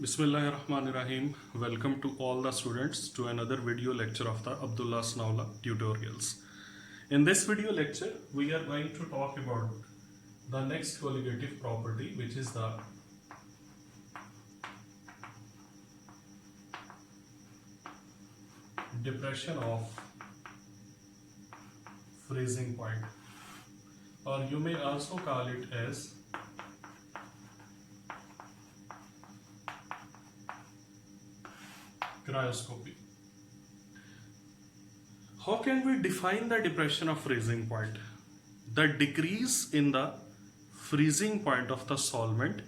Bismillahirrahmanirrahim. Welcome to all the students to another video lecture of the Abdullah Snaula tutorials. In this video lecture, we are going to talk about the next colligative property, which is the depression of freezing point, or you may also call it as cryoscopy. How can we define the depression of freezing point? The decrease in the freezing point of the solvent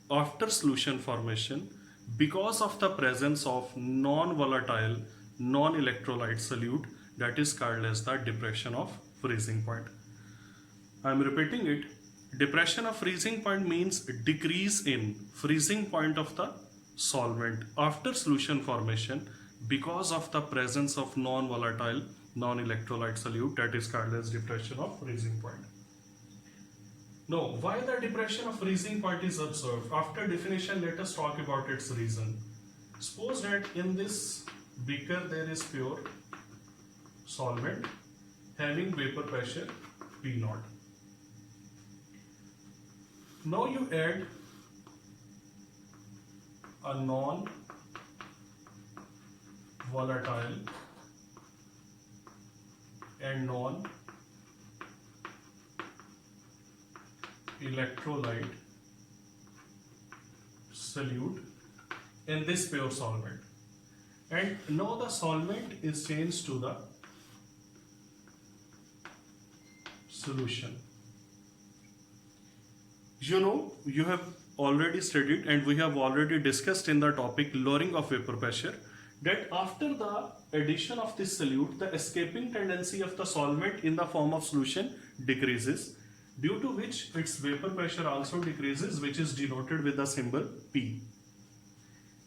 after solution formation because of the presence of non-volatile, non-electrolyte solute, that is called as the depression of freezing point. I am repeating it. Depression of freezing point means decrease in freezing point of the solvent after solution formation because of the presence of non-volatile, non-electrolyte solute, that is called as depression of freezing point. Now, why the depression of freezing point is observed? After definition, let us talk about its reason. Suppose that in this beaker there is pure solvent having vapor pressure P0. Now you add a non-volatile and non-electrolyte solute in this pure solvent, and now the solvent is changed to the solution. You have already studied and we have already discussed in the topic lowering of vapor pressure that after the addition of this solute, the escaping tendency of the solvent in the form of solution decreases, due to which its vapor pressure also decreases, which is denoted with the symbol P.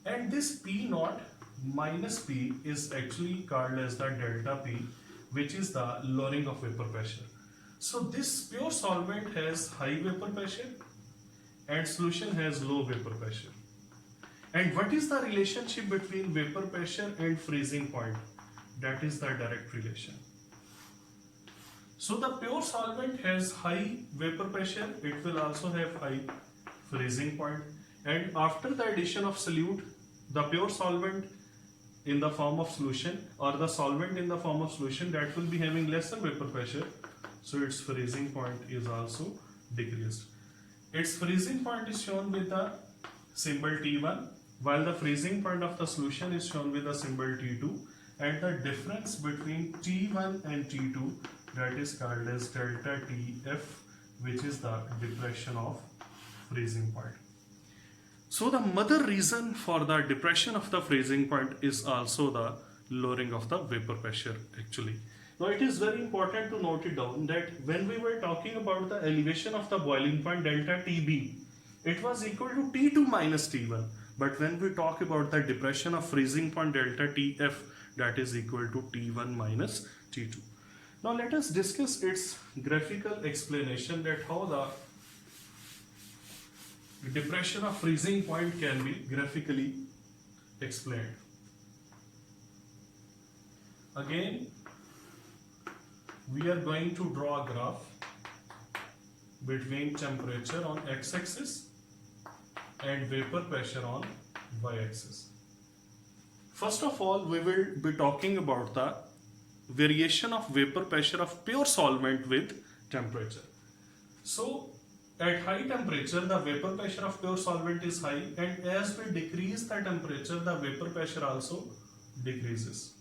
And this P0 minus P is actually called as the delta P, which is the lowering of vapor pressure. So this pure solvent has high vapor pressure and solution has low vapor pressure. And what is the relationship between vapor pressure and freezing point? That is the direct relation. So the pure solvent has high vapor pressure, it will also have high freezing point. And after the addition of solute, the pure solvent in the form of solution or the solvent in the form of solution, that will be having lesser vapor pressure. So its freezing point is also decreased. Its freezing point is shown with the symbol T1, while the freezing point of the solution is shown with the symbol T2, and the difference between T1 and T2, that is called as delta TF, which is the depression of freezing point. So the mother reason for the depression of the freezing point is also the lowering of the vapor pressure actually. Now it is very important to note it down that when we were talking about the elevation of the boiling point delta TB, it was equal to T2 minus T1. But when we talk about the depression of freezing point delta TF, that is equal to T1 minus T2. Now let us discuss its graphical explanation, that how the depression of freezing point can be graphically explained. Again, we are going to draw a graph between temperature on x-axis and vapor pressure on y-axis. First of all, we will be talking about the variation of vapor pressure of pure solvent with temperature. So at high temperature, the vapor pressure of pure solvent is high, and as we decrease the temperature, the vapor pressure also decreases.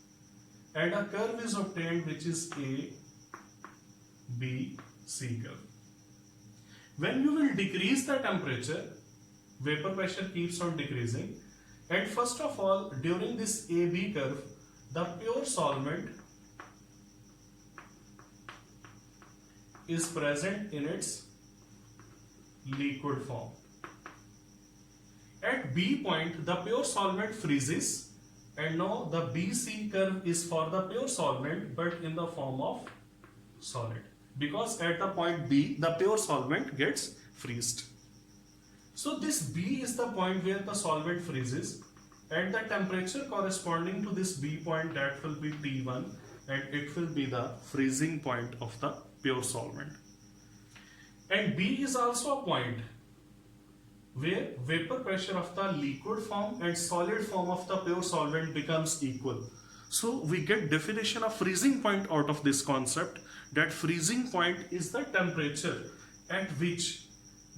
And a curve is obtained which is A, B, C curve. When you will decrease the temperature, vapor pressure keeps on decreasing, and first of all, during this AB curve, the pure solvent is present in its liquid form. At B point, the pure solvent freezes, and now the BC curve is for the pure solvent but in the form of solid, because at the point B the pure solvent gets freezed. So this B is the point where the solvent freezes, and the temperature corresponding to this B point, that will be T1, and it will be the freezing point of the pure solvent. And B is also a point where vapor pressure of the liquid form and solid form of the pure solvent becomes equal. So we get definition of freezing point out of this concept, that freezing point is the temperature at which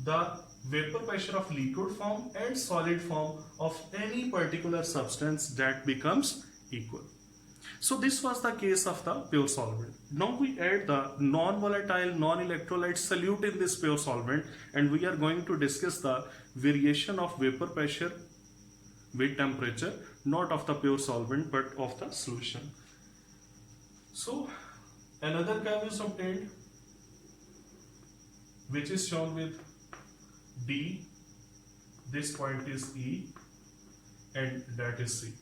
the vapor pressure of liquid form and solid form of any particular substance that becomes equal. So this was the case of the pure solvent. Now we add the non-volatile, non-electrolyte solute in this pure solvent, and we are going to discuss the variation of vapor pressure with temperature, not of the pure solvent but of the solution. So another curve is obtained, which is shown with D, this point is E, and that is C.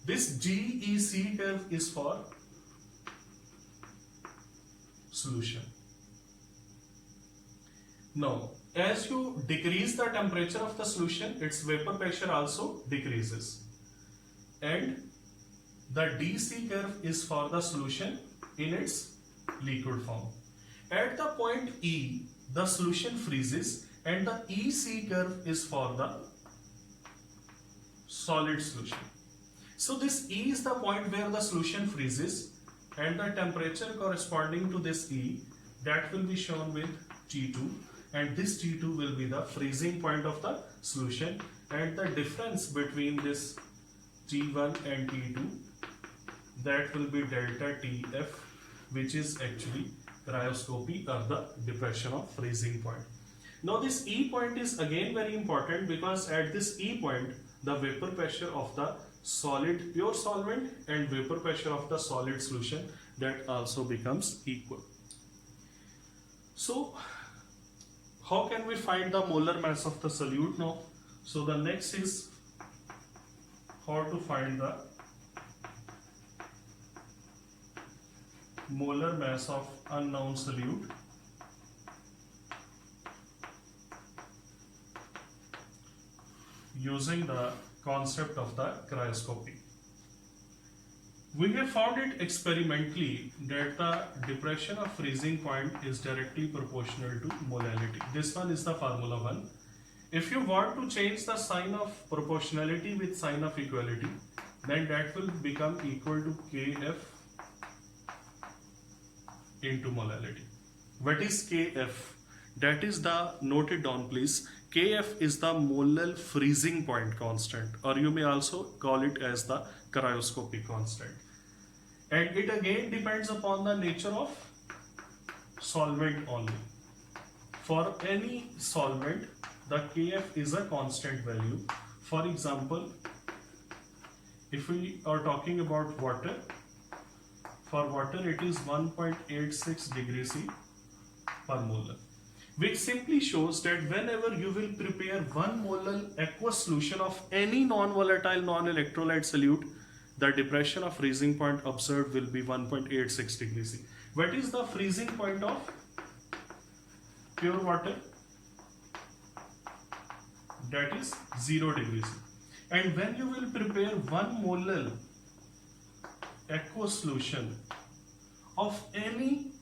This GEC curve is for solution. Now, as you decrease the temperature of the solution, its vapor pressure also decreases. And the DC curve is for the solution in its liquid form. At the point E, the solution freezes, and the EC curve is for the solid solution. So this E is the point where the solution freezes, and the temperature corresponding to this E, that will be shown with T2, and this T2 will be the freezing point of the solution, and the difference between this T1 and T2, that will be delta TF, which is actually cryoscopy or the depression of freezing point. Now this E point is again very important, because at this E point the vapor pressure of the solid pure solvent and vapor pressure of the solid solution, that also becomes equal. So how can we find the molar mass of the solute now? So the next is how to find the molar mass of unknown solute using the concept of the cryoscopy. We have found it experimentally that the depression of freezing point is directly proportional to molality. This one is the formula 1. If you want to change the sign of proportionality with sign of equality, then that will become equal to Kf into molality. What is Kf? That is the, note it down please, Kf is the molar freezing point constant, or you may also call it as the cryoscopic constant. And it again depends upon the nature of solvent only. For any solvent, the Kf is a constant value. For example, if we are talking about water, for water it is 1.86 degrees C per molar, which simply shows that whenever you will prepare 1 molar aqueous solution of any non-volatile, non-electrolyte solute, the depression of freezing point observed will be 1.86 degrees C. What is the freezing point of pure water? That is 0 degrees C. And when you will prepare 1 molar aqueous solution of any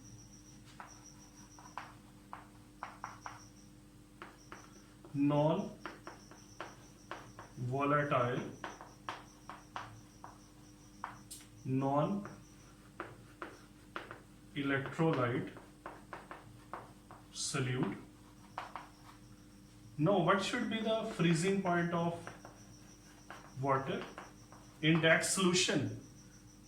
non-volatile, non-electrolyte solute. Now what should be the freezing point of water in that solution?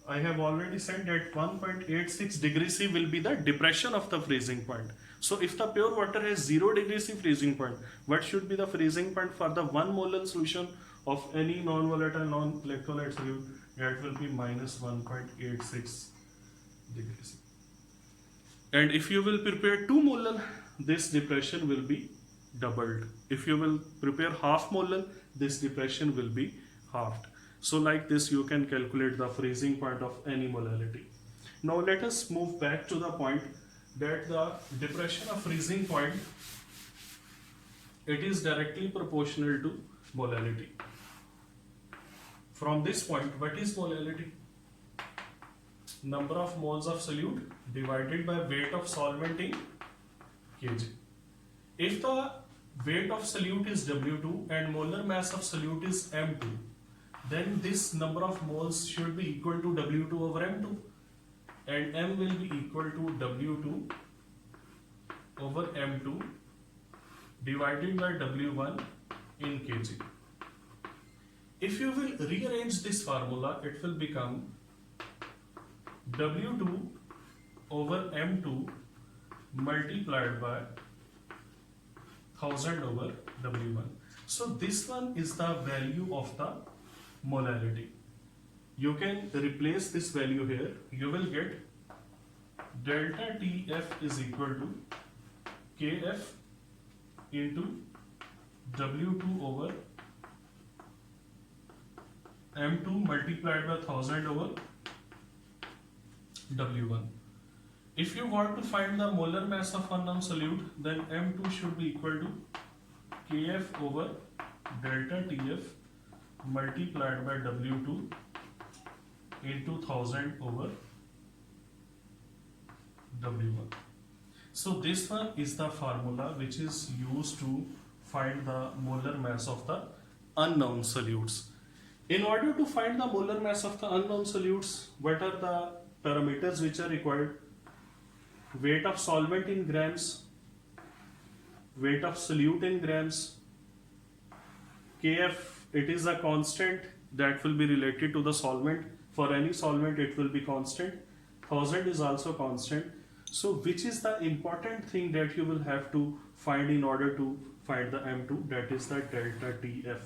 I have already said that 1.86 degrees C will be the depression of the freezing point. So if the pure water has 0 degrees C freezing point, what should be the freezing point for the 1 molar solution of any non-volatile, non-electrolyte solute? That will be minus 1.86 degrees C. And if you will prepare 2 molar, this depression will be doubled. If you will prepare half molar, this depression will be halved. So like this you can calculate the freezing point of any molality. Now let us move back to the point that the depression of freezing point it is directly proportional to molality. From this point, what is molality? Number of moles of solute divided by weight of solvent in kg. If the weight of solute is W2 and molar mass of solute is M2, then this number of moles should be equal to W2 over M2, and M will be equal to W2 over M2 divided by W1 in kg. If you will rearrange this formula, it will become W2 over M2 multiplied by 1000 over W1. So this one is the value of the molarity. You can replace this value here. You will get delta TF is equal to KF into W2 over M2 multiplied by 1000 over W1. If you want to find the molar mass of unknown solute, then M2 should be equal to Kf over delta Tf multiplied by W2 into 1000 over W1. So this one is the formula which is used to find the molar mass of the unknown solutes. In order to find the molar mass of the unknown solutes, what are the parameters which are required? Weight of solvent in grams, weight of solute in grams, Kf, it is a constant that will be related to the solvent. For any solvent it will be constant. 1000 is also constant. So which is the important thing that you will have to find in order to find the M2? That is the delta Tf.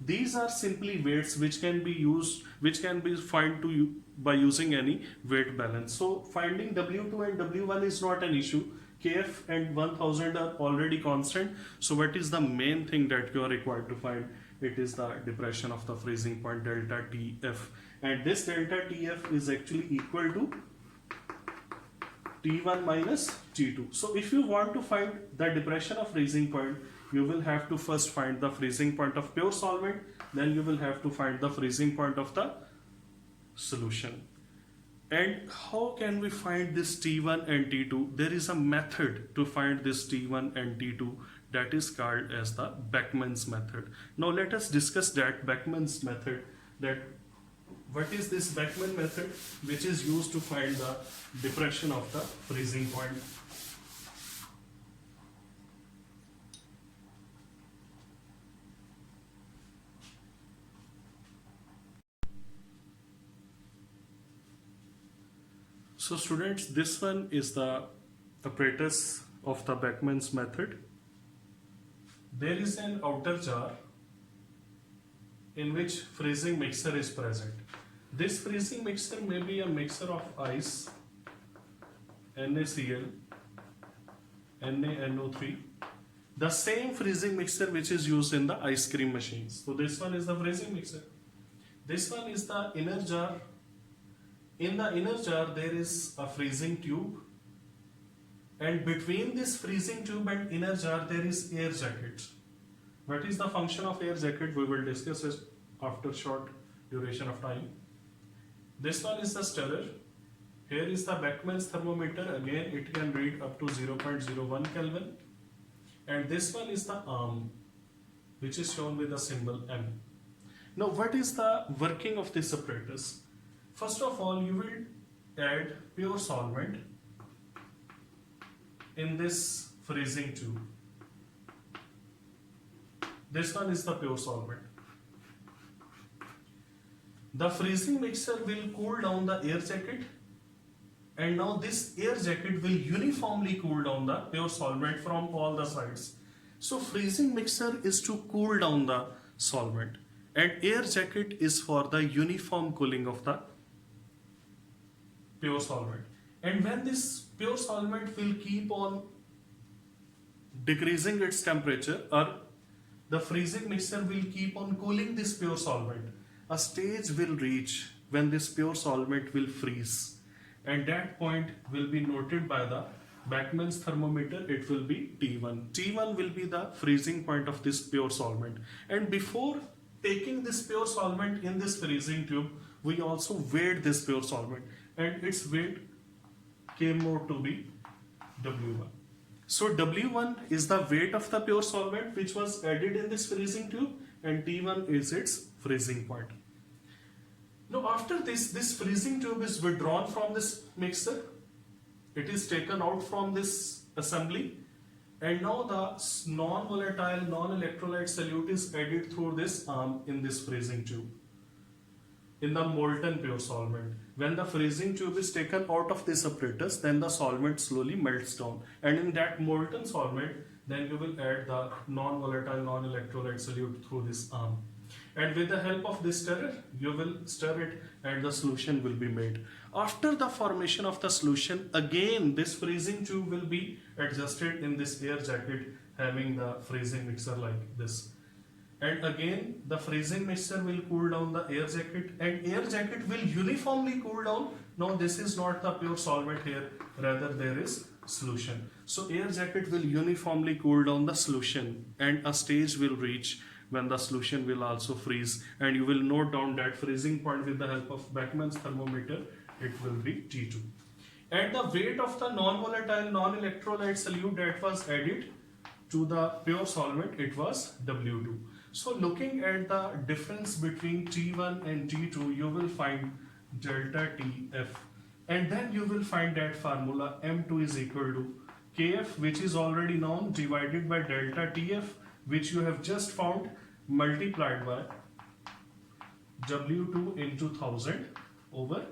These are simply weights which can be used, which can be found by using any weight balance. So finding W2 and W1 is not an issue. Kf and 1000 are already constant. So what is the main thing that you are required to find? It is the depression of the freezing point, delta Tf. And this delta Tf is actually equal to T1 minus T2. So if you want to find the depression of freezing point, you will have to first find the freezing point of pure solvent, then you will have to find the freezing point of the solution. And how can we find this T1 and T2? There is a method to find this T1 and T2 that is called as the Beckmann's method. Now let us discuss that Beckmann's method. That what is this Beckmann method which is used to find the depression of the freezing point? So students, this one is the apparatus of the Beckmann's method. There is an outer jar in which freezing mixture is present. This freezing mixture may be a mixture of ice, NaCl, NaNO3, the same freezing mixture which is used in the ice cream machines. So this one is the freezing mixture. This one is the inner jar. In the inner jar there is a freezing tube, and between this freezing tube and inner jar there is air jacket. What is the function of air jacket? We will discuss it after short duration of time. This one is the stirrer. Here is the Beckmann's thermometer. Again, it can read up to 0.01 Kelvin. And this one is the arm, which is shown with the symbol M. Now, what is the working of this apparatus? First of all, you will add pure solvent in this freezing tube. This one is the pure solvent. The freezing mixture will cool down the air jacket, and now this air jacket will uniformly cool down the pure solvent from all the sides. So freezing mixture is to cool down the solvent, and air jacket is for the uniform cooling of the pure solvent. And when this pure solvent will keep on decreasing its temperature, or the freezing mixture will keep on cooling this pure solvent, a stage will reach when this pure solvent will freeze, and that point will be noted by the Beckmann's thermometer, it will be T1. T1 will be the freezing point of this pure solvent. And before taking this pure solvent in this freezing tube, we also weighed this pure solvent, and its weight came out to be W1. So W1 is the weight of the pure solvent which was added in this freezing tube, and T1 is its freezing point. Now after this freezing tube is withdrawn from this mixer. It is taken out from this assembly, and now the non-volatile, non-electrolyte solute is added through this arm in this freezing tube, in the molten pure solvent. When the freezing tube is taken out of this apparatus, then the solvent slowly melts down, and in that molten solvent, then you will add the non-volatile, non-electrolyte solute through this arm. And with the help of this stirrer, you will stir it and the solution will be made. After the formation of the solution, again this freezing tube will be adjusted in this air jacket having the freezing mixer like this. And again the freezing mixer will cool down the air jacket, and air jacket will uniformly cool down. Now this is not the pure solvent here, rather there is solution. So air jacket will uniformly cool down the solution, and a stage will reach when the solution will also freeze, and you will note down that freezing point with the help of Beckmann's thermometer, it will be T2. And the weight of the non-volatile, non-electrolyte solute that was added to the pure solvent, it was W2. So looking at the difference between T1 and T2, you will find delta TF, and then you will find that formula M2 is equal to Kf, which is already known, divided by delta TF, which you have just found, multiplied by W2 into 1000 over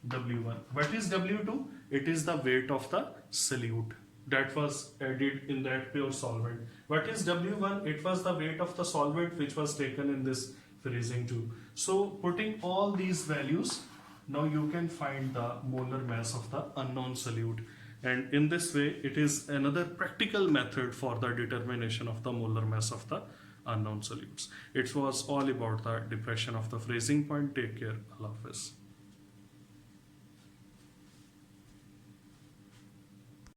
W1. What is W2? It is the weight of the solute that was added in that pure solvent. What is W1? It was the weight of the solvent which was taken in this freezing tube. So putting all these values, now you can find the molar mass of the unknown solute. And in this way, it is another practical method for the determination of the molar mass of the unknown solutes. It was all about the depression of the freezing point. Take care. Allah Hafiz.